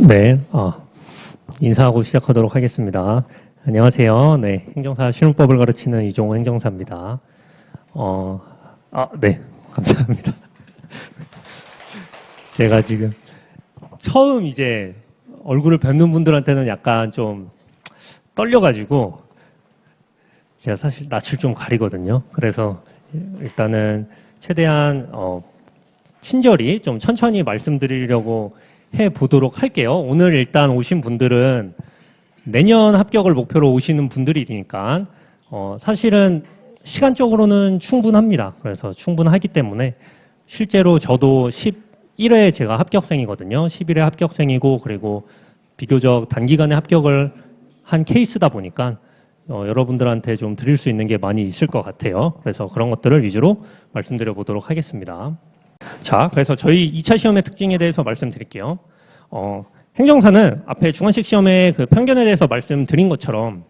네, 인사하고 시작하도록 하겠습니다. 안녕하세요. 네, 행정사 실무법을 가르치는 이종호 행정사입니다. 네, 감사합니다. 제가 지금 처음 이제 얼굴을 뵙는 분들한테는 약간 좀 떨려가지고 제가 사실 낯을 좀 가리거든요. 그래서 일단은 최대한 친절히 좀 천천히 말씀드리려고 해보도록 할게요. 오늘 일단 오신 분들은 내년 합격을 목표로 오시는 분들이니까 사실은 시간적으로는 충분합니다. 그래서 충분하기 때문에 실제로 저도 11회 제가 합격생이거든요. 11회 합격생이고 그리고 비교적 단기간에 합격을 한 케이스다 보니까 여러분들한테 좀 드릴 수 있는 게 많이 있을 것 같아요. 그래서 그런 것들을 위주로 말씀드려 보도록 하겠습니다. 자, 그래서 저희 2차 시험의 특징에 대해서 말씀드릴게요. 행정사는 앞에 중간식 시험의 그 편견에 대해서 말씀드린 것처럼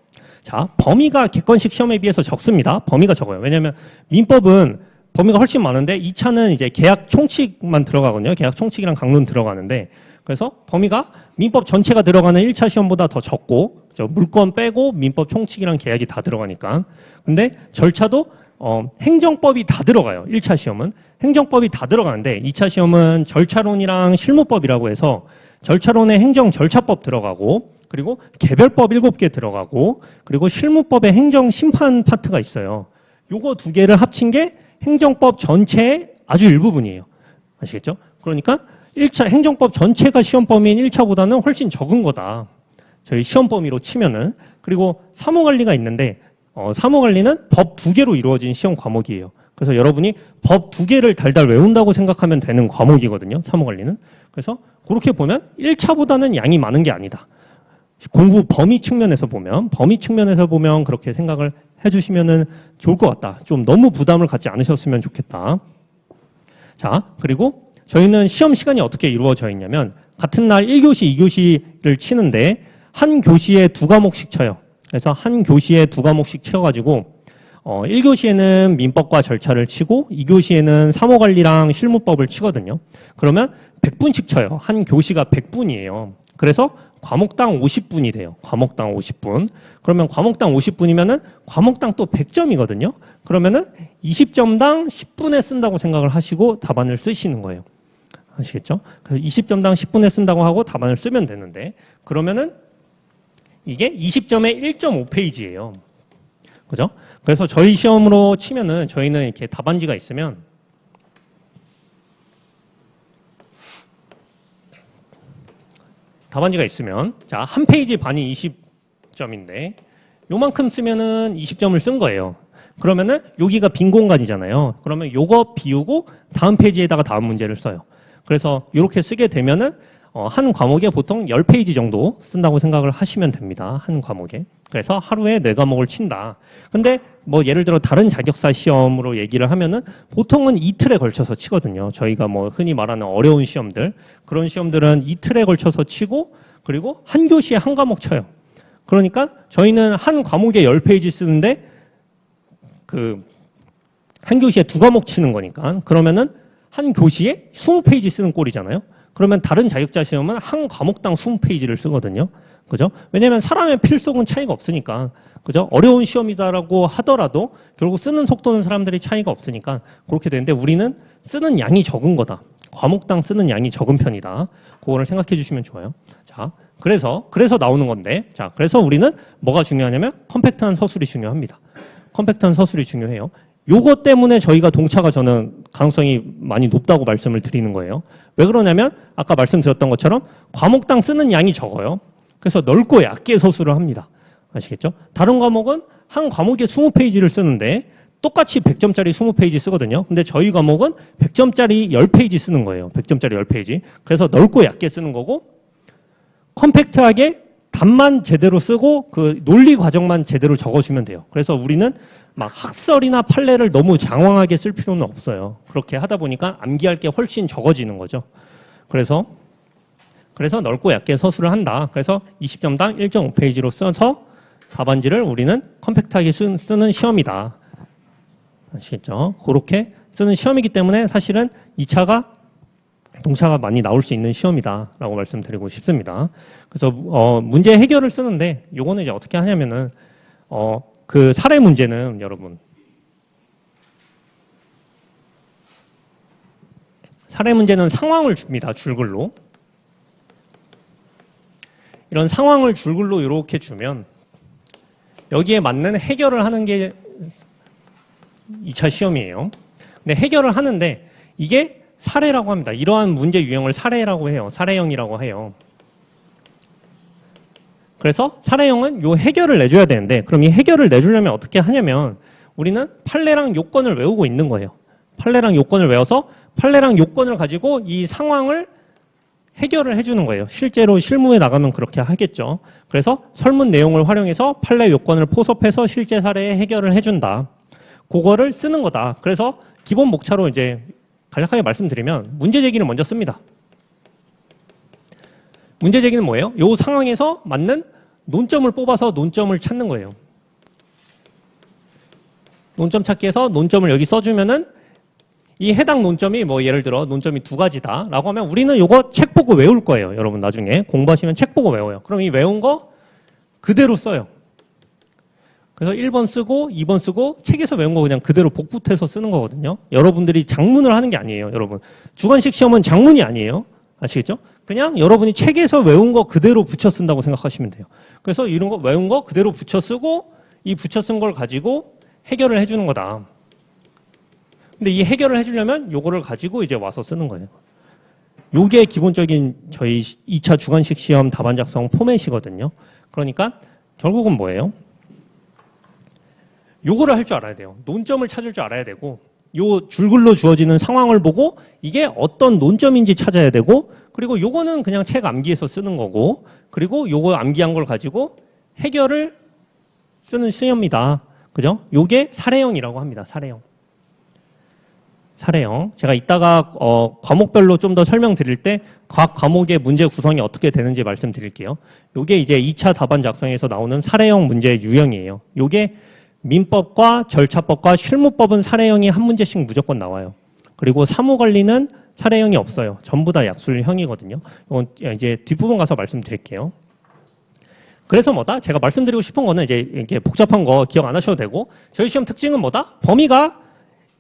자, 범위가 객관식 시험에 비해서 적습니다. 범위가 적어요. 왜냐하면 민법은 범위가 훨씬 많은데 2차는 이제 계약 총칙만 들어가거든요. 계약 총칙이랑 강론 들어가는데 그래서 범위가 민법 전체가 들어가는 1차 시험보다 더 적고 물권 빼고 민법 총칙이랑 계약이 다 들어가니까 근데 절차도 행정법이 다 들어가요. 1차 시험은. 행정법이 다 들어가는데 2차 시험은 절차론이랑 실무법이라고 해서 절차론에 행정 절차법 들어가고 그리고 개별법 7개 들어가고 그리고 실무법에 행정 심판 파트가 있어요. 요거 두 개를 합친 게 행정법 전체의 아주 일부분이에요. 아시겠죠? 그러니까 1차 행정법 전체가 시험 범위인 1차보다는 훨씬 적은 거다. 저희 시험 범위로 치면은. 그리고 사무관리가 있는데 사무관리는 법 2개로 이루어진 시험 과목이에요. 그래서 여러분이 법 2개를 달달 외운다고 생각하면 되는 과목이거든요. 사무관리는. 그래서 그렇게 보면 1차보다는 양이 많은 게 아니다. 공부 범위 측면에서 보면 그렇게 생각을 해주시면 좋을 것 같다. 좀 너무 부담을 갖지 않으셨으면 좋겠다. 자, 그리고 저희는 시험 시간이 어떻게 이루어져 있냐면 같은 날 1교시, 2교시를 치는데 한 교시에 2과목씩 쳐요. 그래서 한 교시에 2과목씩 치어가지고 1교시에는 민법과 절차를 치고 2교시에는 사무관리랑 실무법을 치거든요. 그러면 100분씩 쳐요. 한 교시가 100분이에요. 그래서 과목당 50분이 돼요. 과목당 50분. 그러면 과목당 50분이면은 과목당 또 100점이거든요. 그러면은 20점당 10분에 쓴다고 생각을 하시고 답안을 쓰시는 거예요. 아시겠죠? 그래서 20점당 10분에 쓴다고 하고 답안을 쓰면 되는데 그러면은 이게 20점에 1.5페이지예요. 그죠? 그래서 저희 시험으로 치면은 저희는 이렇게 답안지가 있으면 자, 한 페이지 반이 20점인데 요만큼 쓰면은 20점을 쓴 거예요. 그러면은 여기가 빈 공간이잖아요. 그러면 요거 비우고 다음 페이지에다가 다음 문제를 써요. 그래서 이렇게 쓰게 되면은 한 과목에 보통 10페이지 정도 쓴다고 생각을 하시면 됩니다. 한 과목에. 그래서 하루에 4과목을 친다. 근데 뭐 예를 들어 다른 자격사 시험으로 얘기를 하면은 보통은 이틀에 걸쳐서 치거든요. 저희가 뭐 흔히 말하는 어려운 시험들, 그런 시험들은 이틀에 걸쳐서 치고 그리고 한 교시에 한 과목 쳐요. 그러니까 저희는 한 과목에 10페이지 쓰는데 한 교시에 2과목 치는 거니까 그러면은 한 교시에 20페이지 쓰는 꼴이잖아요. 그러면 다른 자격자 시험은 한 과목당 20페이지를 쓰거든요. 그죠? 왜냐면 사람의 필속은 차이가 없으니까. 그죠? 어려운 시험이다라고 하더라도 결국 쓰는 속도는 사람들이 차이가 없으니까 그렇게 되는데 우리는 쓰는 양이 적은 거다. 과목당 쓰는 양이 적은 편이다. 그거를 생각해 주시면 좋아요. 자, 그래서 나오는 건데 자, 그래서 우리는 뭐가 중요하냐면 컴팩트한 서술이 중요합니다. 컴팩트한 서술이 중요해요. 요것 때문에 저희가 동차가 저는 가능성이 많이 높다고 말씀을 드리는 거예요. 왜 그러냐면 아까 말씀드렸던 것처럼 과목당 쓰는 양이 적어요. 그래서 넓고 얇게 서술을 합니다. 아시겠죠? 다른 과목은 한 과목에 20페이지를 쓰는데 똑같이 100점짜리 20페이지 쓰거든요. 근데 저희 과목은 100점짜리 10페이지 쓰는 거예요. 100점짜리 10페이지. 그래서 넓고 얇게 쓰는 거고 컴팩트하게 답만 제대로 쓰고 그 논리 과정만 제대로 적어주면 돼요. 그래서 우리는 막 학설이나 판례를 너무 장황하게 쓸 필요는 없어요. 그렇게 하다 보니까 암기할 게 훨씬 적어지는 거죠. 그래서 넓고 얇게 서술을 한다. 그래서 20점당 1.5페이지로 써서 답안지를 우리는 컴팩트하게 쓰는 시험이다. 아시겠죠? 그렇게 쓰는 시험이기 때문에 사실은 2차가 동차가 많이 나올 수 있는 시험이다라고 말씀드리고 싶습니다. 그래서 문제 해결을 쓰는데 요거는 이제 어떻게 하냐면은 그 사례 문제는 여러분 사례 문제는 상황을 줍니다. 줄글로. 이런 상황을 줄글로 이렇게 주면 여기에 맞는 해결을 하는 게 2차 시험이에요. 근데 해결을 하는데 이게 사례라고 합니다. 이러한 문제 유형을 사례라고 해요. 사례형이라고 해요. 그래서 사례형은 요 해결을 내줘야 되는데 그럼 이 해결을 내주려면 어떻게 하냐면 우리는 판례랑 요건을 외우고 있는 거예요. 판례랑 요건을 외워서 판례랑 요건을 가지고 이 상황을 해결을 해주는 거예요. 실제로 실무에 나가면 그렇게 하겠죠. 그래서 설문 내용을 활용해서 판례 요건을 포섭해서 실제 사례에 해결을 해준다. 그거를 쓰는 거다. 그래서 기본 목차로 이제 간략하게 말씀드리면 문제 제기를 먼저 씁니다. 문제 제기는 뭐예요? 이 상황에서 맞는 논점을 뽑아서 논점을 찾는 거예요. 논점 찾기에서 논점을 여기 써주면은 이 해당 논점이 뭐 예를 들어 논점이 2가지다 라고 하면 우리는 이거 책 보고 외울 거예요. 여러분 나중에 공부하시면 책 보고 외워요. 그럼 이 외운 거 그대로 써요. 그래서 1번 쓰고 2번 쓰고 책에서 외운 거 그냥 그대로 복붙해서 쓰는 거거든요. 여러분들이 장문을 하는 게 아니에요. 여러분 주관식 시험은 장문이 아니에요. 아시겠죠? 그냥 여러분이 책에서 외운 거 그대로 붙여 쓴다고 생각하시면 돼요. 그래서 이런 거 외운 거 그대로 붙여 쓰고 이 붙여 쓴 걸 가지고 해결을 해주는 거다. 근데 이 해결을 해주려면 요거를 가지고 이제 와서 쓰는 거예요. 요게 기본적인 저희 2차 주관식 시험 답안 작성 포맷이거든요. 그러니까 결국은 뭐예요? 요거를 할 줄 알아야 돼요. 논점을 찾을 줄 알아야 되고 요 줄글로 주어지는 상황을 보고 이게 어떤 논점인지 찾아야 되고 그리고 요거는 그냥 책 암기해서 쓰는 거고 그리고 요거 암기한 걸 가지고 해결을 쓰는 시험이다. 그죠? 요게 사례형이라고 합니다. 사례형. 사례형. 제가 이따가 과목별로 좀 더 설명드릴 때 각 과목의 문제 구성이 어떻게 되는지 말씀드릴게요. 요게 이제 2차 답안 작성에서 나오는 사례형 문제 유형이에요. 요게 민법과 절차법과 실무법은 사례형이 한 문제씩 무조건 나와요. 그리고 사무관리는 사례형이 없어요. 전부 다 약술형이거든요. 이건 이제 뒷부분 가서 말씀드릴게요. 그래서 뭐다? 제가 말씀드리고 싶은 거는 이제 이렇게 복잡한 거 기억 안 하셔도 되고 저희 시험 특징은 뭐다? 범위가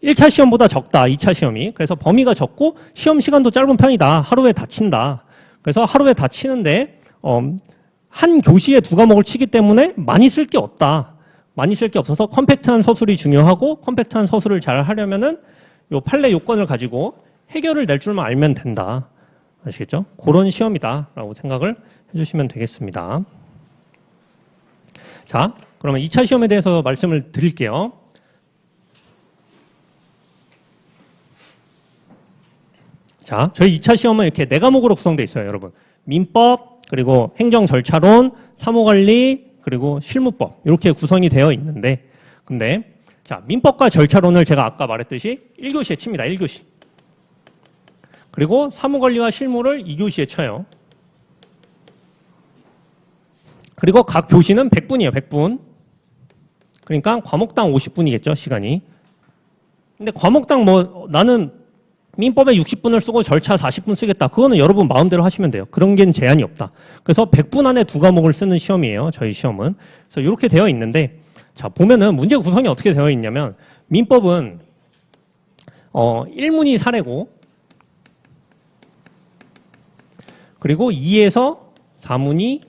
1차 시험보다 적다. 2차 시험이. 그래서 범위가 적고 시험 시간도 짧은 편이다. 하루에 다 친다. 그래서 하루에 다 치는데 한 교시에 2과목을 치기 때문에 많이 쓸 게 없다. 많이 쓸 게 없어서 컴팩트한 서술이 중요하고 컴팩트한 서술을 잘 하려면은 요 판례 요건을 가지고 해결을 낼 줄만 알면 된다. 아시겠죠? 그런 시험이다라고 생각을 해주시면 되겠습니다. 자, 그러면 2차 시험에 대해서 말씀을 드릴게요. 자, 저희 2차 시험은 이렇게 4과목으로 구성되어 있어요, 여러분. 민법, 그리고 행정절차론, 사무관리, 그리고 실무법 이렇게 구성이 되어 있는데 근데 자 민법과 절차론을 제가 아까 말했듯이 1교시에 칩니다. 1교시. 그리고 사무관리와 실무를 2교시에 쳐요. 그리고 각 교시는 100분이에요. 100분. 그러니까 과목당 50분이겠죠. 시간이. 근데 과목당 뭐 나는 민법에 60분을 쓰고 절차 40분 쓰겠다. 그거는 여러분 마음대로 하시면 돼요. 그런 게 제한이 없다. 그래서 100분 안에 2과목을 쓰는 시험이에요. 저희 시험은. 그래서 이렇게 되어 있는데 자 보면은 문제 구성이 어떻게 되어 있냐면 민법은 1문이 사례고 그리고 2에서 4문이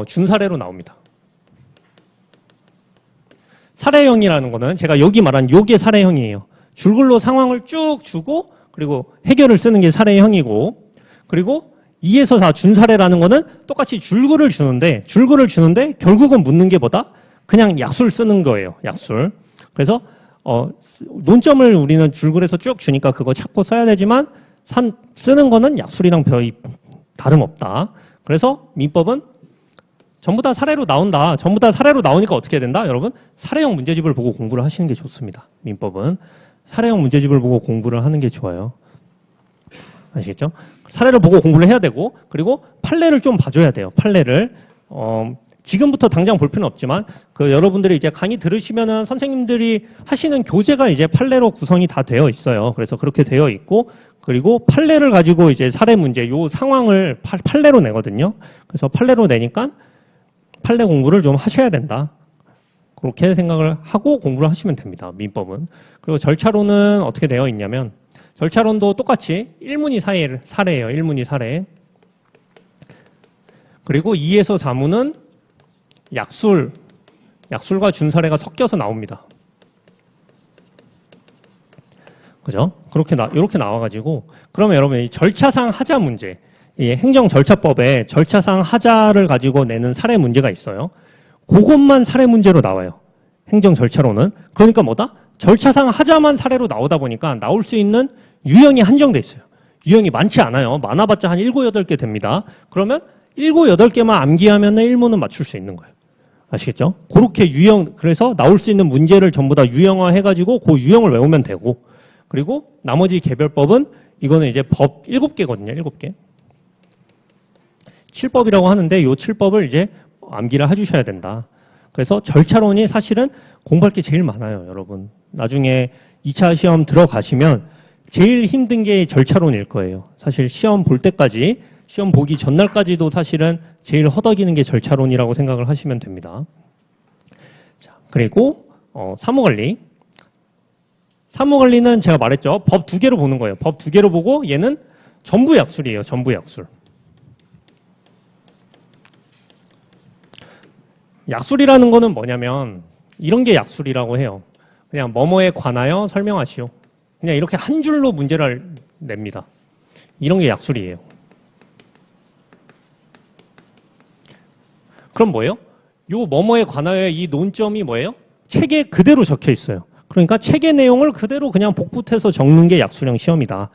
준사례로 나옵니다. 사례형이라는 거는 제가 여기 말한 요게 사례형이에요. 줄글로 상황을 쭉 주고 그리고 해결을 쓰는 게 사례형이고 그리고 2에서 4 준사례라는 거는 똑같이 줄글을 주는데 결국은 묻는 게 뭐다? 그냥 약술 쓰는 거예요. 약술. 그래서 논점을 우리는 줄글에서 쭉 주니까 그거 찾고 써야 되지만 쓰는 거는 약술이랑 별 다름없다. 그래서 민법은 전부 다 사례로 나온다. 전부 다 사례로 나오니까 어떻게 된다? 여러분 사례형 문제집을 보고 공부를 하시는 게 좋습니다. 민법은. 사례형 문제집을 보고 공부를 하는 게 좋아요. 아시겠죠? 사례를 보고 공부를 해야 되고 그리고 판례를 좀 봐줘야 돼요. 판례를 지금부터 당장 볼 필요는 없지만 여러분들이 이제 강의 들으시면은 선생님들이 하시는 교재가 이제 판례로 구성이 다 되어 있어요. 그래서 그렇게 되어 있고 그리고 판례를 가지고 이제 사례 문제, 요 상황을 판례로 내거든요. 그래서 판례로 내니까 판례 공부를 좀 하셔야 된다. 그렇게 생각을 하고 공부를 하시면 됩니다. 민법은. 그리고 절차론은 어떻게 되어 있냐면 절차론도 똑같이 1문이 사례예요. 1문이 사례. 그리고 2에서 4문은 약술과 준사례가 섞여서 나옵니다. 그죠? 이렇게 나와가지고, 그러면 여러분, 이 절차상 하자 문제, 이 행정절차법에 절차상 하자를 가지고 내는 사례 문제가 있어요. 그것만 사례 문제로 나와요. 행정절차로는. 그러니까 뭐다? 절차상 하자만 사례로 나오다 보니까 나올 수 있는 유형이 한정돼 있어요. 유형이 많지 않아요. 많아봤자 한 7, 8개 됩니다. 그러면 7, 8개만 암기하면 1문은 맞출 수 있는 거예요. 아시겠죠? 그렇게 그래서 나올 수 있는 문제를 전부 다 유형화 해가지고 그 유형을 외우면 되고, 그리고 나머지 개별법은 이거는 이제 법 7개거든요. 7개. 7법이라고 하는데 이 7법을 이제 암기를 해주셔야 된다. 그래서 절차론이 사실은 공부할 게 제일 많아요, 여러분. 나중에 2차 시험 들어가시면 제일 힘든 게 절차론일 거예요. 사실 시험 볼 때까지, 시험 보기 전날까지도 사실은 제일 허덕이는 게 절차론이라고 생각을 하시면 됩니다. 자, 그리고 사무관리. 사무관리는 제가 말했죠. 법 2개로 보는 거예요. 법 2개로 보고 얘는 전부 약술이에요. 전부 약술. 약술이라는 거는 뭐냐면 이런 게 약술이라고 해요. 그냥 뭐뭐에 관하여 설명하시오. 그냥 이렇게 한 줄로 문제를 냅니다. 이런 게 약술이에요. 그럼 뭐예요? 요 뭐뭐에 관하여의 이 논점이 뭐예요? 책에 그대로 적혀 있어요. 그러니까 책의 내용을 그대로 그냥 복붙해서 적는 게 약술형 시험이다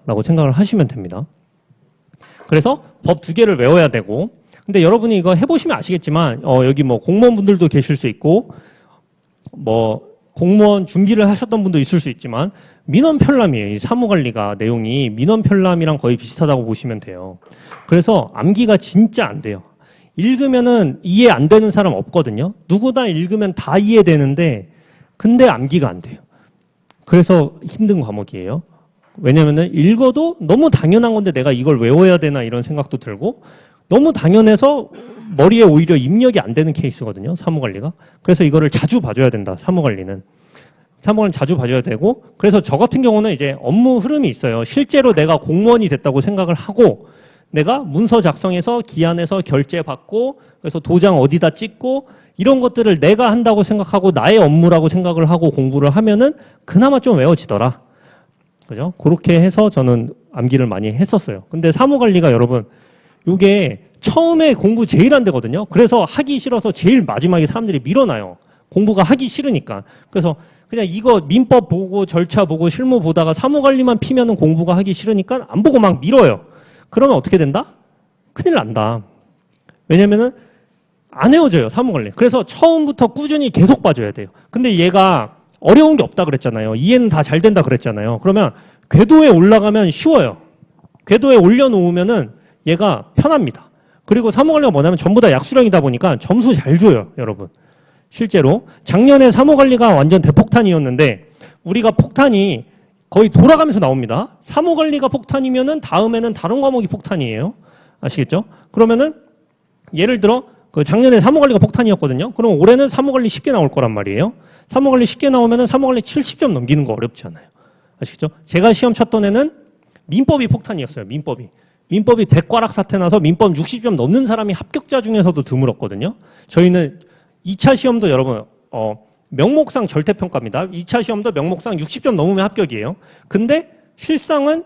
라고 생각을 하시면 됩니다. 그래서 법 2개를 외워야 되고, 근데 여러분이 이거 해보시면 아시겠지만 여기 뭐 공무원분들도 계실 수 있고 뭐 공무원 준비를 하셨던 분도 있을 수 있지만 민원편람이에요. 이 사무관리가 내용이 민원편람이랑 거의 비슷하다고 보시면 돼요. 그래서 암기가 진짜 안 돼요. 읽으면은 이해 안 되는 사람 없거든요. 누구나 읽으면 다 이해되는데 근데 암기가 안 돼요. 그래서 힘든 과목이에요. 왜냐면은 읽어도 너무 당연한 건데 내가 이걸 외워야 되나 이런 생각도 들고 너무 당연해서 머리에 오히려 입력이 안 되는 케이스거든요. 사무관리가. 그래서 이거를 자주 봐줘야 된다. 사무관리는. 사무관리는 자주 봐줘야 되고 그래서 저 같은 경우는 이제 업무 흐름이 있어요. 실제로 내가 공무원이 됐다고 생각을 하고 내가 문서 작성해서 기한해서 결제 받고 그래서 도장 어디다 찍고 이런 것들을 내가 한다고 생각하고 나의 업무라고 생각을 하고 공부를 하면은 그나마 좀 외워지더라. 그죠? 그렇게 해서 저는 암기를 많이 했었어요. 근데 사무관리가 여러분 이게 처음에 공부 제일 안 되거든요. 그래서 하기 싫어서 제일 마지막에 사람들이 밀어놔요. 공부가 하기 싫으니까. 그래서 그냥 이거 민법 보고 절차 보고 실무 보다가 사무관리만 피면은 공부가 하기 싫으니까 안 보고 막 밀어요. 그러면 어떻게 된다? 큰일 난다. 왜냐면은 안 외워져요, 사무관리. 그래서 처음부터 꾸준히 계속 봐줘야 돼요. 근데 얘가 어려운 게 없다 그랬잖아요. 이해는 다 잘 된다 그랬잖아요. 그러면 궤도에 올라가면 쉬워요. 궤도에 올려놓으면은 얘가 편합니다. 그리고 사무관리가 뭐냐면 전부 다 약수령이다 보니까 점수 잘 줘요, 여러분. 실제로. 작년에 사무관리가 완전 대폭탄이었는데 우리가 폭탄이 거의 돌아가면서 나옵니다. 사무관리가 폭탄이면은 다음에는 다른 과목이 폭탄이에요. 아시겠죠? 그러면은 예를 들어 그 작년에 사무관리가 폭탄이었거든요. 그럼 올해는 사무관리 쉽게 나올 거란 말이에요. 사무관리 쉽게 나오면은 사무관리 70점 넘기는 거 어렵지 않아요. 아시겠죠? 제가 시험 쳤던 애는 민법이 폭탄이었어요. 민법이 대과락 사태 나서 민법 60점 넘는 사람이 합격자 중에서도 드물었거든요. 저희는 2차 시험도 여러분 명목상 절대평가입니다. 2차 시험도 명목상 60점 넘으면 합격이에요. 근데 실상은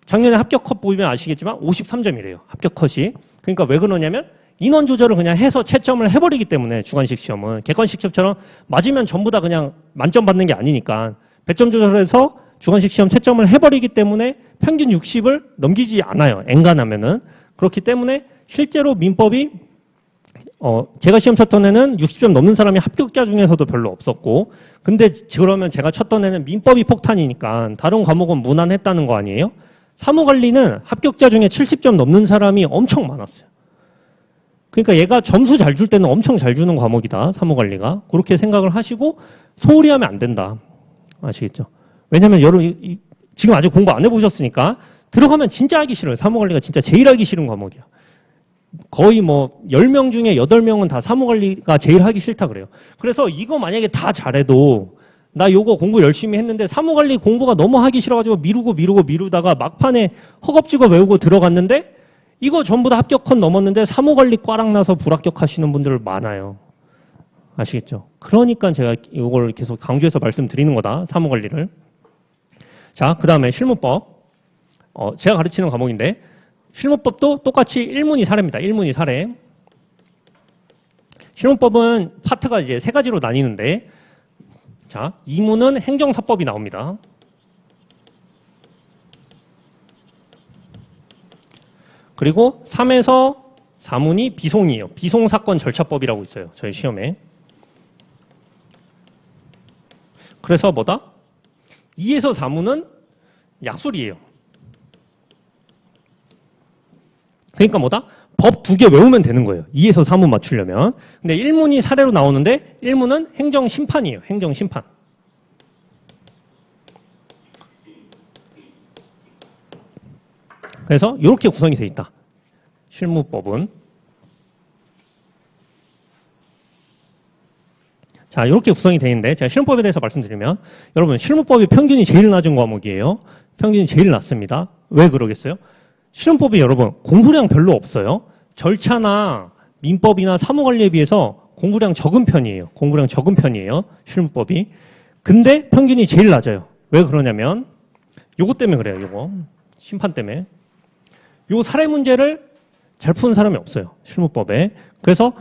작년에 합격 컷 보면 아시겠지만 53점이래요. 합격 컷이. 그러니까 왜 그러냐면 인원 조절을 그냥 해서 채점을 해버리기 때문에 주관식 시험은 객관식 시험처럼 맞으면 전부 다 그냥 만점 받는 게 아니니까 배점 조절해서 주관식 시험 채점을 해버리기 때문에 평균 60을 넘기지 않아요. 엔간하면은. 그렇기 때문에 실제로 민법이 제가 시험 쳤던 애는 60점 넘는 사람이 합격자 중에서도 별로 없었고 근데 그러면 제가 쳤던 애는 민법이 폭탄이니까 다른 과목은 무난했다는 거 아니에요? 사무관리는 합격자 중에 70점 넘는 사람이 엄청 많았어요. 그러니까 얘가 점수 잘 줄 때는 엄청 잘 주는 과목이다. 사무관리가. 그렇게 생각을 하시고 소홀히 하면 안 된다. 아시겠죠? 왜냐면 여러분 지금 아직 공부 안 해보셨으니까 들어가면 진짜 하기 싫어요. 사무관리가 진짜 제일 하기 싫은 과목이야. 거의 뭐 10명 중에 8명은 다 사무관리가 제일 하기 싫다 그래요. 그래서 이거 만약에 다 잘해도 나 요거 공부 열심히 했는데 사무관리 공부가 너무 하기 싫어가지고 미루다가 막판에 허겁지겁 외우고 들어갔는데 이거 전부 다 합격헌 넘었는데 사무관리 꽈락 나서 불합격하시는 분들 많아요. 아시겠죠? 그러니까 제가 이걸 계속 강조해서 말씀드리는 거다. 사무관리를. 자, 그 다음에 실무법. 제가 가르치는 과목인데 실무법도 똑같이 1문이 사례입니다. 1문이 사례. 실무법은 파트가 이제 3가지로 나뉘는데 자, 2문은 행정사법이 나옵니다. 그리고 3에서 4문이 비송이에요. 비송사건 절차법이라고 있어요. 저희 시험에. 그래서 뭐다? 2에서 4문은 약술이에요. 그러니까 뭐다? 법 2개 외우면 되는 거예요. 2에서 3문 맞추려면. 근데 1문이 사례로 나오는데 1문은 행정심판이에요. 행정심판. 그래서 이렇게 구성이 되어 있다. 실무법은. 자, 이렇게 구성이 되어 있는데 제가 실무법에 대해서 말씀드리면 여러분 실무법이 평균이 제일 낮은 과목이에요. 평균이 제일 낮습니다. 왜 그러겠어요? 실무법이 여러분 공부량 별로 없어요. 절차나 민법이나 사무관리에 비해서 공부량 적은 편이에요. 공부량 적은 편이에요. 실무법이. 근데 평균이 제일 낮아요. 왜 그러냐면 요거 때문에 그래요. 요거. 심판 때문에. 요 사례 문제를 잘 푸는 사람이 없어요. 실무법에. 그래서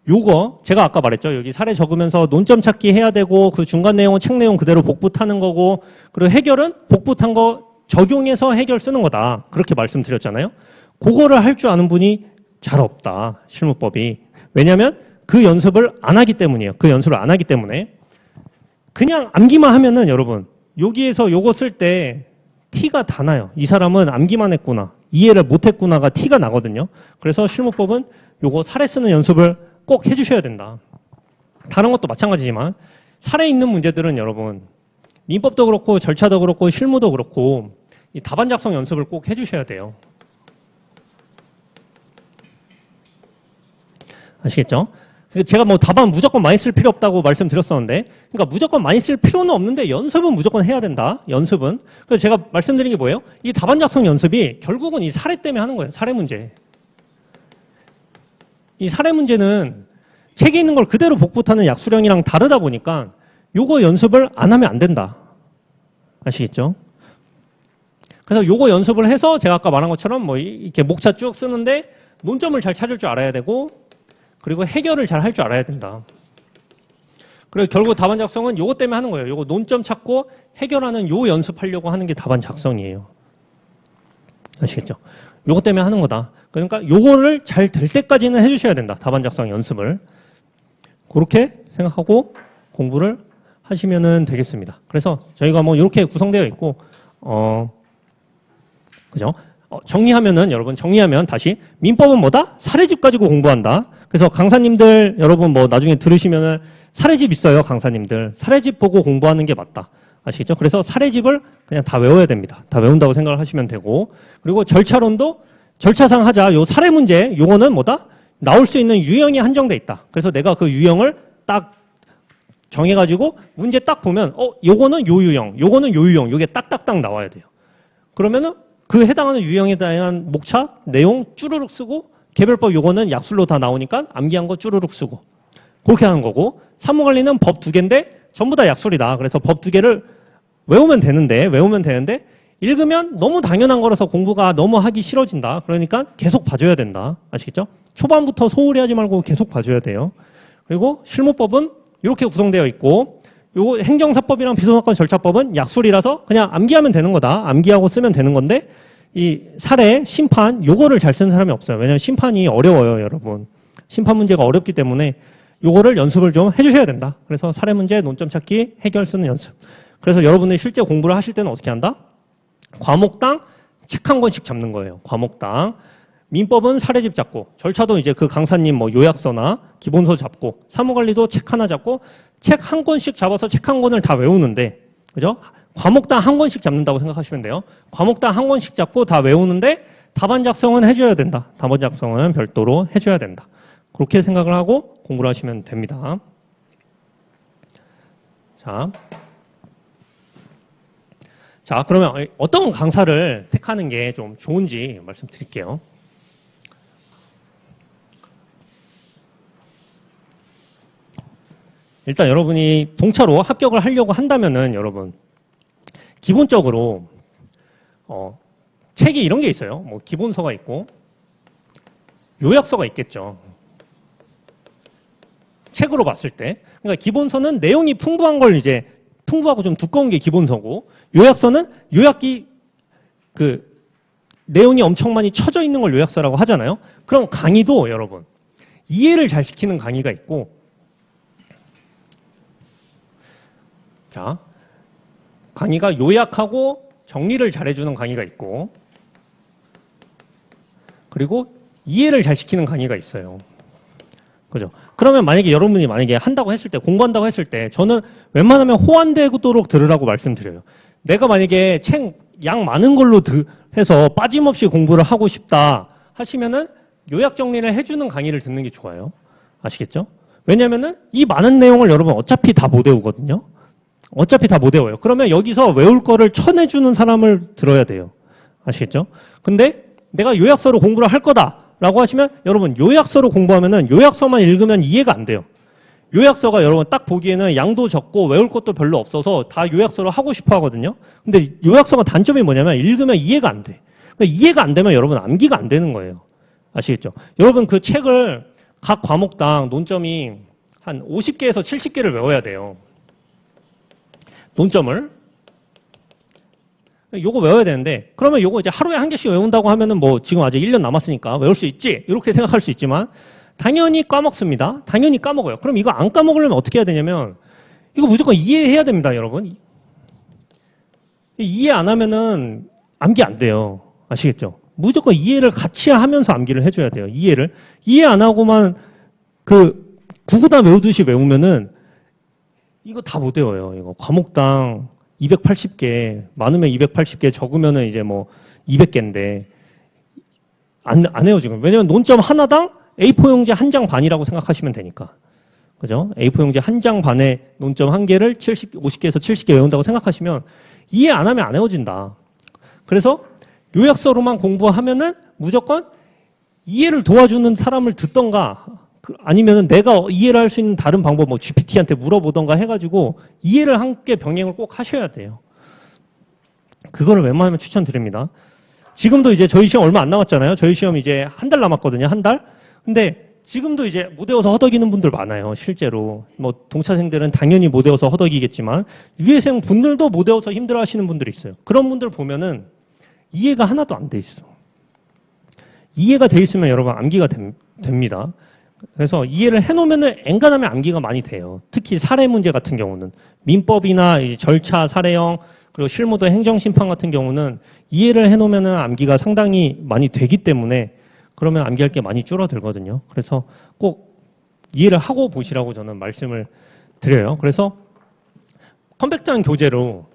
요거 제가 아까 말했죠. 여기 사례 적으면서 논점 찾기 해야 되고 그 중간 내용은 책 내용 그대로 복부 타는 거고 그리고 해결은 복부 탄 거 적용해서 해결 쓰는 거다. 그렇게 말씀드렸잖아요. 그거를 할 줄 아는 분이 잘 없다. 실무법이. 왜냐하면 그 연습을 안 하기 때문이에요. 그 연습을 안 하기 때문에. 그냥 암기만 하면은 여러분 여기에서 요거 쓸 때 티가 다 나요. 이 사람은 암기만 했구나. 이해를 못 했구나가 티가 나거든요. 그래서 실무법은 요거 사례 쓰는 연습을 꼭 해주셔야 된다. 다른 것도 마찬가지지만 사례 있는 문제들은 여러분 민법도 그렇고 절차도 그렇고 실무도 그렇고 이 답안 작성 연습을 꼭 해주셔야 돼요. 아시겠죠? 제가 뭐 답안 무조건 많이 쓸 필요 없다고 말씀드렸었는데 그러니까 무조건 많이 쓸 필요는 없는데 연습은 무조건 해야 된다. 연습은. 그래서 제가 말씀드린 게 뭐예요? 이 답안 작성 연습이 결국은 이 사례 때문에 하는 거예요. 사례 문제. 이 사례 문제는 책에 있는 걸 그대로 복붙하는 약수령이랑 다르다 보니까 요거 연습을 안 하면 안 된다. 아시겠죠? 그래서 요거 연습을 해서 제가 아까 말한 것처럼 뭐 이렇게 목차 쭉 쓰는데 논점을 잘 찾을 줄 알아야 되고 그리고 해결을 잘 할 줄 알아야 된다. 그리고 결국 답안 작성은 요거 때문에 하는 거예요. 요거 논점 찾고 해결하는 요 연습하려고 하는 게 답안 작성이에요. 아시겠죠? 요거 때문에 하는 거다. 그러니까 요거를 잘 될 때까지는 해주셔야 된다. 답안 작성 연습을. 그렇게 생각하고 공부를 하시면 되겠습니다. 그래서 저희가 뭐 이렇게 구성되어 있고, 그죠? 정리하면은 여러분 정리하면 다시 민법은 뭐다? 사례집 가지고 공부한다. 그래서 강사님들 여러분 뭐 나중에 들으시면은 사례집 있어요. 강사님들. 사례집 보고 공부하는 게 맞다. 아시겠죠? 그래서 사례집을 그냥 다 외워야 됩니다. 다 외운다고 생각을 하시면 되고 그리고 절차론도 절차상 하자. 요 사례 문제 요거는 뭐다? 나올 수 있는 유형이 한정돼 있다. 그래서 내가 그 유형을 딱 정해가지고 문제 딱 보면 요거는 요 유형, 요거는 요 유형, 요게 딱딱딱 나와야 돼요. 그러면은 그 해당하는 유형에 대한 목차, 내용 쭈루룩 쓰고 개별법 요거는 약술로 다 나오니까 암기한 거 쭈루룩 쓰고 그렇게 하는 거고 사무관리는 법 2개인데 전부 다 약술이다. 그래서 법 2개를 외우면 되는데 읽으면 너무 당연한 거라서 공부가 너무 하기 싫어진다. 그러니까 계속 봐줘야 된다. 아시겠죠? 초반부터 소홀히 하지 말고 계속 봐줘야 돼요. 그리고 실무법은 이렇게 구성되어 있고 요 행정사법이랑 비송사건 절차법은 약술이라서 그냥 암기하면 되는 거다. 암기하고 쓰면 되는 건데 이 사례, 심판 요거를 잘 쓰는 사람이 없어요. 왜냐하면 심판이 어려워요, 여러분. 심판 문제가 어렵기 때문에 요거를 연습을 좀 해주셔야 된다. 그래서 사례 문제, 논점 찾기, 해결 쓰는 연습. 그래서 여러분들이 실제 공부를 하실 때는 어떻게 한다? 과목당 책 한 권씩 잡는 거예요. 과목당. 민법은 사례집 잡고, 절차도 이제 그 강사님 뭐 요약서나 기본서 잡고, 사무관리도 책 하나 잡고, 책 한 권씩 잡아서 책 한 권을 다 외우는데, 그죠? 과목당 한 권씩 잡는다고 생각하시면 돼요. 과목당 한 권씩 잡고 다 외우는데 답안 작성은 해줘야 된다. 답안 작성은 별도로 해줘야 된다. 그렇게 생각을 하고 공부를 하시면 됩니다. 자, 그러면 어떤 강사를 택하는 게 좀 좋은지 말씀드릴게요. 일단 여러분이 동차로 합격을 하려고 한다면은 여러분 기본적으로 책이 이런 게 있어요. 뭐 기본서가 있고 요약서가 있겠죠. 책으로 봤을 때. 그러니까 기본서는 내용이 풍부한 걸 이제 풍부하고 좀 두꺼운 게 기본서고 요약서는 요약기 내용이 엄청 많이 쳐져 있는 걸 요약서라고 하잖아요. 그럼 강의도 여러분 이해를 잘 시키는 강의가 있고 자, 강의가 요약하고 정리를 잘해주는 강의가 있고 그리고 이해를 잘 시키는 강의가 있어요. 그죠? 그러면 여러분이 한다고 했을 때, 공부한다고 했을 때, 저는 웬만하면 호환되도록 들으라고 말씀드려요. 내가 만약에 책 양 많은 걸로 해서 빠짐없이 공부를 하고 싶다 하시면은 요약 정리를 해주는 강의를 듣는 게 좋아요. 아시겠죠? 왜냐면은 이 많은 내용을 여러분 어차피 다 못 외우거든요. 어차피 다 못 외워요. 그러면 여기서 외울 거를 쳐내주는 사람을 들어야 돼요. 아시겠죠? 근데 내가 요약서로 공부를 할 거다라고 하시면 여러분 요약서로 공부하면은 요약서만 읽으면 이해가 안 돼요. 요약서가 여러분 딱 보기에는 양도 적고 외울 것도 별로 없어서 다 요약서로 하고 싶어 하거든요. 근데 요약서가 단점이 뭐냐면 읽으면 이해가 안 돼. 그러니까 이해가 안 되면 여러분 암기가 안 되는 거예요. 아시겠죠? 여러분 그 책을 각 과목당 논점이 한 50개에서 70개를 외워야 돼요. 논점을. 요거 외워야 되는데 그러면 요거 이제 하루에 한 개씩 외운다고 하면은 뭐 지금 아직 1년 남았으니까 외울 수 있지 이렇게 생각할 수 있지만 당연히 까먹습니다. 당연히 까먹어요. 그럼 이거 안 까먹으려면 어떻게 해야 되냐면 이거 무조건 이해해야 됩니다, 여러분. 이해 안 하면은 암기 안 돼요. 아시겠죠? 무조건 이해를 같이 하면서 암기를 해줘야 돼요. 이해 안 하고만 구구다 외우듯이 외우면은 이거 다 못 외워요. 이거 과목당 280개, 많으면 280개, 적으면은 이제 뭐 200개인데 안 해요 지금. 왜냐면 논점 하나당 A4 용지 한 장 반이라고 생각하시면 되니까. 그죠? A4 용지 한 장 반에 논점 한 개를 50개에서 70개 외운다고 생각하시면 이해 안 하면 안 외워진다. 그래서 요약서로만 공부하면은 무조건 이해를 도와주는 사람을 듣던가 아니면은 내가 이해를 할 수 있는 다른 방법, 뭐 GPT한테 물어보던가 해가지고 이해를 함께 병행을 꼭 하셔야 돼요. 그거를 웬만하면 추천드립니다. 지금도 이제 저희 시험 얼마 안 남았잖아요. 저희 시험 이제 한 달 남았거든요. 한 달. 근데 지금도 이제 못 외워서 허덕이는 분들 많아요. 실제로. 뭐 동차생들은 당연히 못 외워서 허덕이겠지만 유예생 분들도 못 외워서 힘들어 하시는 분들이 있어요. 그런 분들 보면은 이해가 하나도 안 돼 있어. 이해가 돼 있으면 여러분 암기가 됩니다. 그래서 이해를 해놓으면은 엔간하면 암기가 많이 돼요. 특히 사례 문제 같은 경우는 민법이나 절차, 사례형 그리고 실무도 행정심판 같은 경우는 이해를 해놓으면은 암기가 상당히 많이 되기 때문에 그러면 암기할 게 많이 줄어들거든요. 그래서 꼭 이해를 하고 보시라고 저는 말씀을 드려요. 그래서 컴팩트한 교재로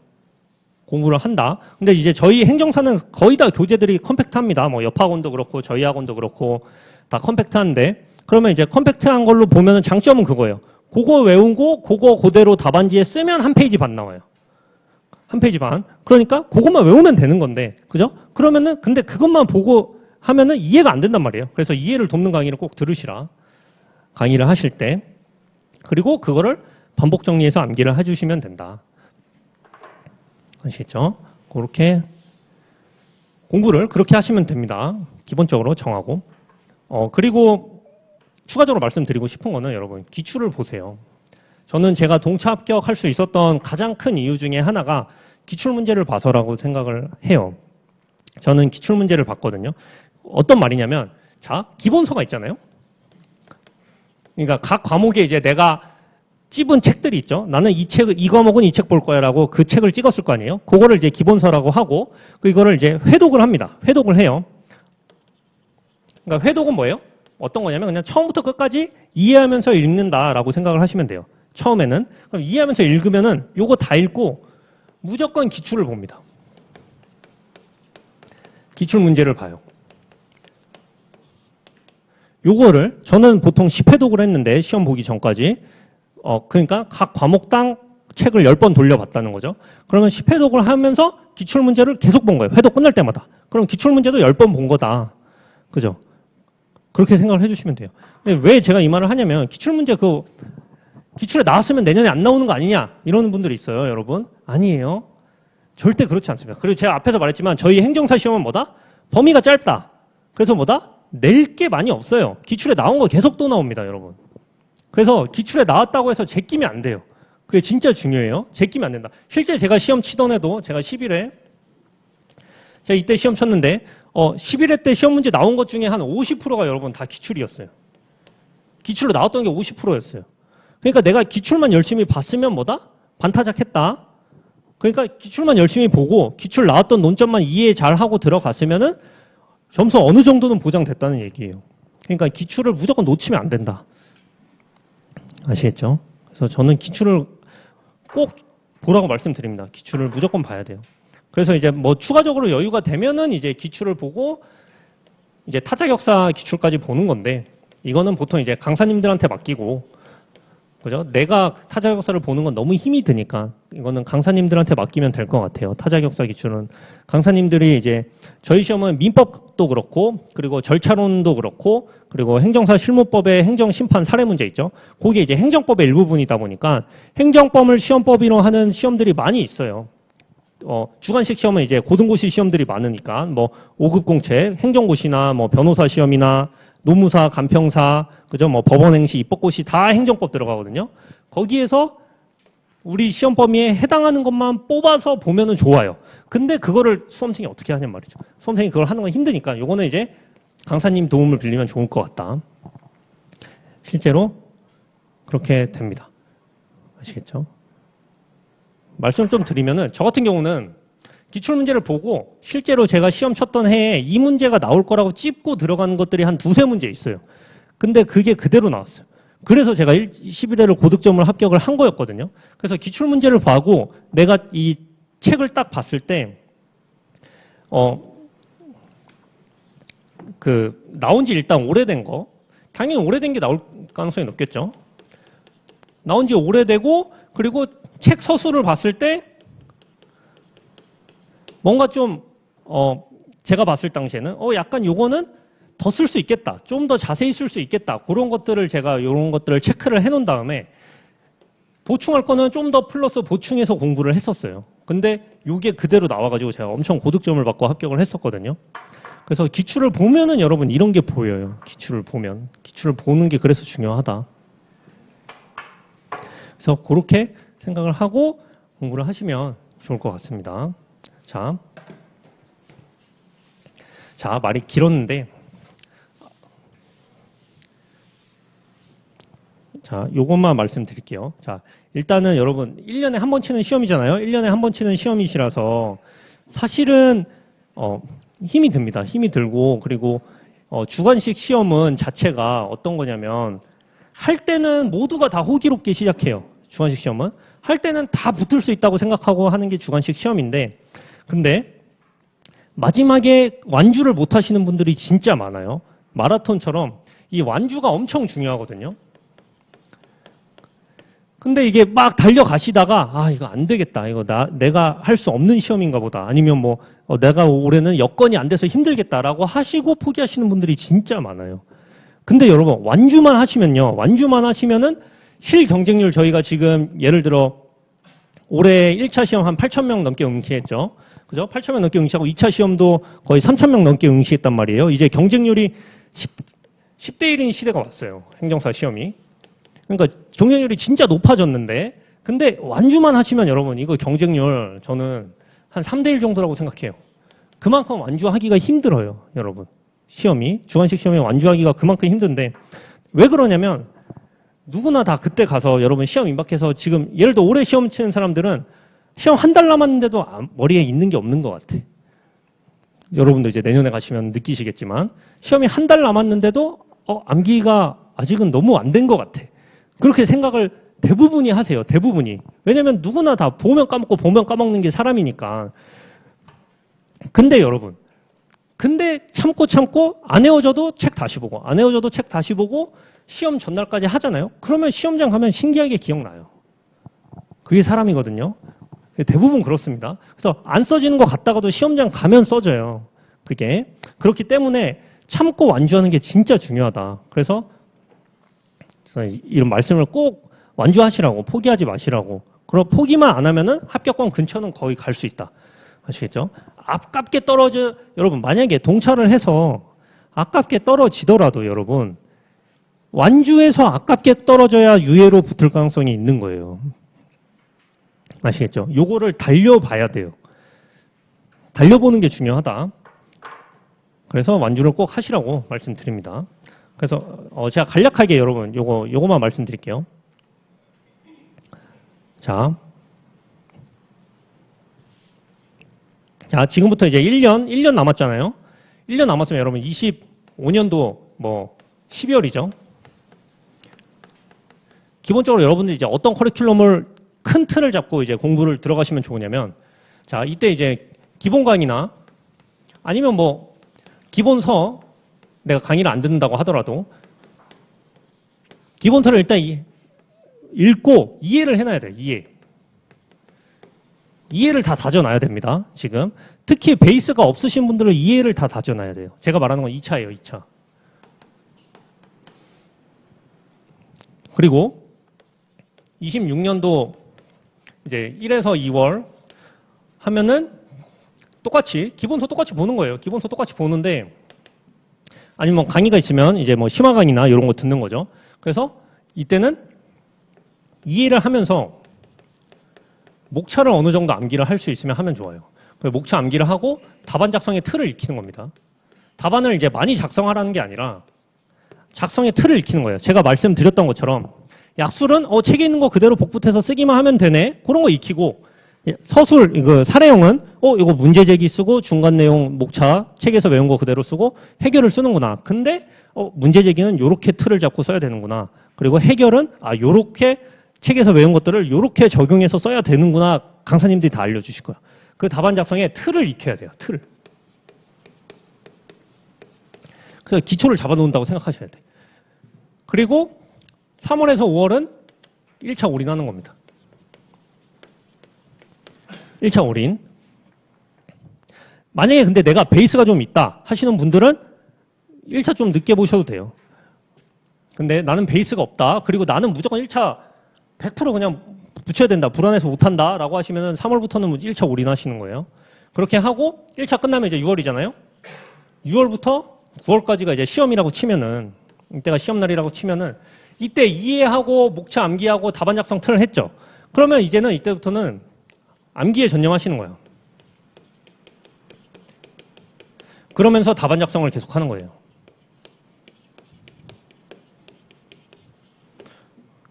공부를 한다. 근데 이제 저희 행정사는 거의 다 교재들이 컴팩트합니다. 뭐 옆 학원도 그렇고 저희 학원도 그렇고 다 컴팩트한데 그러면 이제 컴팩트한 걸로 보면은 장점은 그거예요. 그거 외우고 그거 그대로 답안지에 쓰면 한 페이지 반 나와요. 한 페이지 반. 그러니까 그것만 외우면 되는 건데, 그죠? 그러면은 근데 그것만 보고 하면은 이해가 안 된단 말이에요. 그래서 이해를 돕는 강의를 꼭 들으시라. 강의를 하실 때. 그리고 그거를 반복 정리해서 암기를 해주시면 된다. 아시겠죠? 그렇게 공부를 그렇게 하시면 됩니다. 기본적으로 정하고. 그리고 추가적으로 말씀드리고 싶은 거는 여러분 기출을 보세요. 저는 제가 동차 합격할 수 있었던 가장 큰 이유 중에 하나가 기출 문제를 봐서라고 생각을 해요. 저는 기출 문제를 봤거든요. 어떤 말이냐면, 자, 기본서가 있잖아요. 그러니까 각 과목에 이제 내가 찝은 책들이 있죠. 나는 이 과목은 이 책 볼 거야라고 그 책을 찍었을 거 아니에요. 그거를 이제 기본서라고 하고, 이거를 이제 회독을 합니다. 회독을 해요. 그러니까 회독은 뭐예요? 어떤 거냐면 그냥 처음부터 끝까지 이해하면서 읽는다라고 생각을 하시면 돼요. 처음에는. 그럼 이해하면서 읽으면은 요거 다 읽고 무조건 기출을 봅니다. 기출 문제를 봐요. 요거를 저는 보통 10회독을 했는데 시험 보기 전까지 그러니까 각 과목당 책을 10번 돌려봤다는 거죠. 그러면 10회독을 하면서 기출 문제를 계속 본 거예요. 회독 끝날 때마다. 그럼 기출 문제도 10번 본 거다. 그죠? 그렇게 생각을 해주시면 돼요. 근데 왜 제가 이 말을 하냐면 기출 문제 기출에 나왔으면 내년에 안 나오는 거 아니냐 이러는 분들이 있어요, 여러분. 아니에요. 절대 그렇지 않습니다. 그리고 제가 앞에서 말했지만 저희 행정사 시험은 뭐다? 범위가 짧다. 그래서 뭐다? 낼 게 많이 없어요. 기출에 나온 거 계속 또 나옵니다, 여러분. 그래서 기출에 나왔다고 해서 제끼면 안 돼요. 그게 진짜 중요해요. 제끼면 안 된다. 실제 제가 시험 치던 해도 제가 11회 제가 이때 시험 쳤는데 11회 때 시험 문제 나온 것 중에 한 50%가 여러분 다 기출이었어요. 기출로 나왔던 게 50%였어요. 그러니까 내가 기출만 열심히 봤으면 뭐다? 반타작했다. 그러니까 기출만 열심히 보고 기출 나왔던 논점만 이해 잘하고 들어갔으면은 점수 어느 정도는 보장됐다는 얘기예요. 그러니까 기출을 무조건 놓치면 안 된다. 아시겠죠? 그래서 저는 기출을 꼭 보라고 말씀드립니다. 기출을 무조건 봐야 돼요. 그래서 이제 뭐 추가적으로 여유가 되면은 이제 기출을 보고 이제 타작 역사 기출까지 보는 건데 이거는 보통 이제 강사님들한테 맡기고 그죠? 내가 타작 역사를 보는 건 너무 힘이 드니까 이거는 강사님들한테 맡기면 될 것 같아요. 타작 역사 기출은 강사님들이 이제 저희 시험은 민법도 그렇고 그리고 절차론도 그렇고 그리고 행정사 실무법의 행정심판 사례 문제 있죠. 거기에 이제 행정법의 일부분이다 보니까 행정법을 시험법으로 하는 시험들이 많이 있어요. 주관식 시험은 이제 고등고시 시험들이 많으니까 뭐 5급 공채, 행정고시나 뭐 변호사 시험이나 노무사, 간평사, 그죠? 뭐 법원행시, 입법고시 다 행정법 들어가거든요. 거기에서 우리 시험 범위에 해당하는 것만 뽑아서 보면은 좋아요. 근데 그거를 수험생이 어떻게 하냔 말이죠. 수험생이 그걸 하는 건 힘드니까 요거는 이제 강사님 도움을 빌리면 좋을 것 같다. 실제로 그렇게 됩니다. 아시겠죠? 말씀 좀 드리면은 저 같은 경우는 기출 문제를 보고 실제로 제가 시험 쳤던 해에 이 문제가 나올 거라고 찝고 들어가는 것들이 한 두세 문제 있어요. 근데 그게 그대로 나왔어요. 그래서 제가 11회를 고득점을 합격을 한 거였거든요. 그래서 기출 문제를 봐고 내가 이 책을 딱 봤을 때 나온 지 일단 오래된 거 당연히 오래된 게 나올 가능성이 높겠죠. 나온 지 오래되고 그리고 책 서술을 봤을 때 뭔가 좀 제가 봤을 당시에는 약간 요거는 더 쓸 수 있겠다. 좀 더 자세히 쓸 수 있겠다. 그런 것들을 제가 이런 것들을 체크를 해놓은 다음에 보충할 거는 좀 더 플러스 보충해서 공부를 했었어요. 근데 요게 그대로 나와가지고 제가 엄청 고득점을 받고 합격을 했었거든요. 그래서 기출을 보면은 여러분 이런 게 보여요. 기출을 보면. 기출을 보는 게 그래서 중요하다. 그래서 그렇게 생각을 하고 공부를 하시면 좋을 것 같습니다. 자, 말이 길었는데, 자, 요것만 말씀드릴게요. 자, 일단은 여러분, 1년에 한 번 치는 시험이잖아요. 1년에 한 번 치는 시험이시라서, 사실은, 힘이 듭니다. 힘이 들고, 그리고, 주관식 시험은 자체가 어떤 거냐면, 할 때는 모두가 다 호기롭게 시작해요. 주관식 시험은. 할 때는 다 붙을 수 있다고 생각하고 하는 게 주관식 시험인데, 근데 마지막에 완주를 못 하시는 분들이 진짜 많아요. 마라톤처럼 이 완주가 엄청 중요하거든요. 근데 이게 막 달려가시다가 이거 안 되겠다. 이거 내가 할 수 없는 시험인가 보다. 아니면 뭐 내가 올해는 여건이 안 돼서 힘들겠다라고 하시고 포기하시는 분들이 진짜 많아요. 근데 여러분 완주만 하시면요. 완주만 하시면은 실 경쟁률 저희가 지금 예를 들어 올해 1차 시험 한 8,000명 넘게 응시했죠. 그죠? 8,000명 넘게 응시하고 2차 시험도 거의 3,000명 넘게 응시했단 말이에요. 이제 경쟁률이 10대 1인 시대가 왔어요. 행정사 시험이. 그러니까 경쟁률이 진짜 높아졌는데 근데 완주만 하시면 여러분 이거 경쟁률 저는 한 3대 1 정도라고 생각해요. 그만큼 완주하기가 힘들어요. 여러분. 시험이. 주관식 시험이 완주하기가 그만큼 힘든데 왜 그러냐면 누구나 다 그때 가서 여러분 시험 임박해서 지금 예를 들어 올해 시험 치는 사람들은 시험 한 달 남았는데도 머리에 있는 게 없는 것 같아. 여러분도 이제 내년에 가시면 느끼시겠지만 시험이 한 달 남았는데도 암기가 아직은 너무 안 된 것 같아. 그렇게 생각을 대부분이 하세요. 대부분이. 왜냐면 누구나 다 보면 까먹고 보면 까먹는 게 사람이니까. 근데 여러분, 근데 참고 안 헤어져도 책 다시 보고 안 헤어져도 책 다시 보고 시험 전날까지 하잖아요. 그러면 시험장 가면 신기하게 기억나요. 그게 사람이거든요. 대부분 그렇습니다. 그래서 안 써지는 것 같다가도 시험장 가면 써져요. 그게. 그렇기 때문에 참고 완주하는 게 진짜 중요하다. 그래서 이런 말씀을 꼭 완주하시라고, 포기하지 마시라고. 그럼 포기만 안 하면은 합격권 근처는 거의 갈 수 있다. 아시겠죠? 아깝게 여러분, 만약에 동차를 해서 아깝게 떨어지더라도 여러분, 완주해서 아깝게 떨어져야 유예로 붙을 가능성이 있는 거예요. 아시겠죠? 요거를 달려봐야 돼요. 달려보는 게 중요하다. 그래서 완주를 꼭 하시라고 말씀드립니다. 그래서 제가 간략하게 여러분 요거만 말씀드릴게요. 자, 지금부터 이제 1년 남았잖아요. 1년 남았으면 여러분 25년도 12월이죠. 기본적으로 여러분들이 이제 어떤 커리큘럼을 큰 틀을 잡고 이제 공부를 들어가시면 좋으냐면, 자, 이때 이제 기본 강의나 아니면 기본서 내가 강의를 안 듣는다고 하더라도 기본서를 일단 읽고 이해를 해놔야 돼요. 이해를 다 다져놔야 됩니다. 지금. 특히 베이스가 없으신 분들은 이해를 다 다져놔야 돼요. 제가 말하는 건 2차예요. 2차. 그리고 26년도 이제 1에서 2월 하면은 똑같이 기본서 똑같이 보는 거예요. 기본서 똑같이 보는데 아니면 강의가 있으면 이제 심화 강의나 이런 거 듣는 거죠. 그래서 이때는 이해를 하면서 목차를 어느 정도 암기를 할 수 있으면 하면 좋아요. 목차 암기를 하고 답안 작성의 틀을 익히는 겁니다. 답안을 이제 많이 작성하라는 게 아니라 작성의 틀을 익히는 거예요. 제가 말씀드렸던 것처럼 약술은 책에 있는 거 그대로 복붙해서 쓰기만 하면 되네. 그런 거 익히고 서술, 사례형은 이거 문제 제기 쓰고 중간 내용 목차 책에서 외운 거 그대로 쓰고 해결을 쓰는구나. 근데 문제 제기는 요렇게 틀을 잡고 써야 되는구나. 그리고 해결은 요렇게 책에서 외운 것들을 요렇게 적용해서 써야 되는구나. 강사님들이 다 알려주실 거야. 그 답안 작성에 틀을 익혀야 돼요. 틀. 그래서 기초를 잡아놓는다고 생각하셔야 돼. 그리고 3월에서 5월은 1차 올인하는 겁니다. 1차 올인. 만약에 근데 내가 베이스가 좀 있다 하시는 분들은 1차 좀 늦게 보셔도 돼요. 근데 나는 베이스가 없다. 그리고 나는 무조건 1차 100% 그냥 붙여야 된다. 불안해서 못한다. 라고 하시면 3월부터는 1차 올인하시는 거예요. 그렇게 하고 1차 끝나면 이제 6월이잖아요. 6월부터 9월까지가 이제 시험이라고 치면은, 이때가 시험날이라고 치면은 이때 이해하고 목차 암기하고 답안 작성 틀을 했죠. 그러면 이제는 이때부터는 암기에 전념하시는 거예요. 그러면서 답안 작성을 계속 하는 거예요.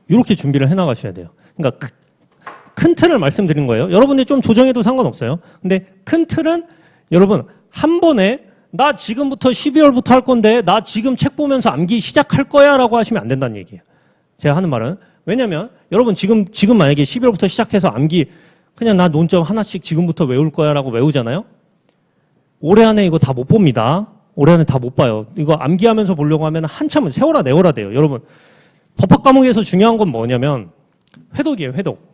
이렇게 준비를 해나가셔야 돼요. 그러니까 큰 틀을 말씀드린 거예요. 여러분들이 좀 조정해도 상관없어요. 근데 큰 틀은 여러분 한 번에 나 지금부터 12월부터 할 건데 나 지금 책 보면서 암기 시작할 거야 라고 하시면 안 된다는 얘기예요. 제가 하는 말은. 왜냐면 여러분 지금 만약에 12월부터 시작해서 암기 그냥 나 논점 하나씩 지금부터 외울 거야 라고 외우잖아요. 올해 안에 이거 다 못 봅니다. 올해 안에 다 못 봐요. 이거 암기하면서 보려고 하면 한참은 세월아 내월아 돼요. 여러분 법학 과목에서 중요한 건 뭐냐면 회독이에요. 회독.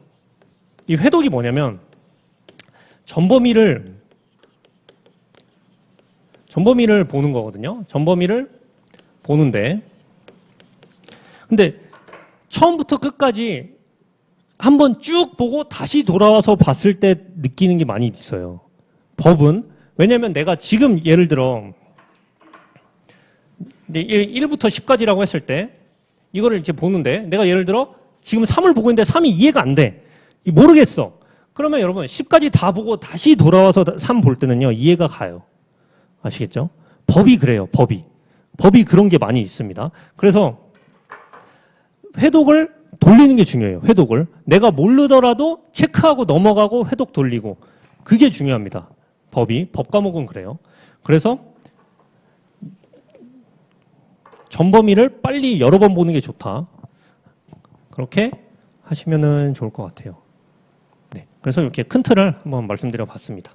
이 회독이 뭐냐면 전범위를 보는 거거든요. 전범위를 보는데 근데 처음부터 끝까지 한번 쭉 보고 다시 돌아와서 봤을 때 느끼는 게 많이 있어요. 법은 왜냐면 내가 지금 예를 들어 1부터 10까지라고 했을 때 이거를 이제 보는데 내가 예를 들어 지금 3을 보고 있는데 3이 이해가 안 돼. 모르겠어. 그러면 여러분 10까지 다 보고 다시 돌아와서 3 볼 때는요. 이해가 가요. 아시겠죠? 법이 그래요. 법이 그런 게 많이 있습니다. 그래서 회독을 돌리는 게 중요해요. 회독을. 내가 모르더라도 체크하고 넘어가고 회독 돌리고 그게 중요합니다. 법 과목은 그래요. 그래서 전범위를 빨리 여러 번 보는 게 좋다. 그렇게 하시면은 좋을 것 같아요. 네. 그래서 이렇게 큰 틀을 한번 말씀드려 봤습니다.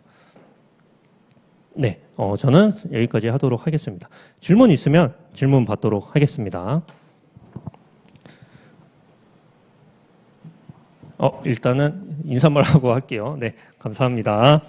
네. 저는 여기까지 하도록 하겠습니다. 질문 있으면 질문 받도록 하겠습니다. 일단은 인사말 하고 할게요. 네. 감사합니다.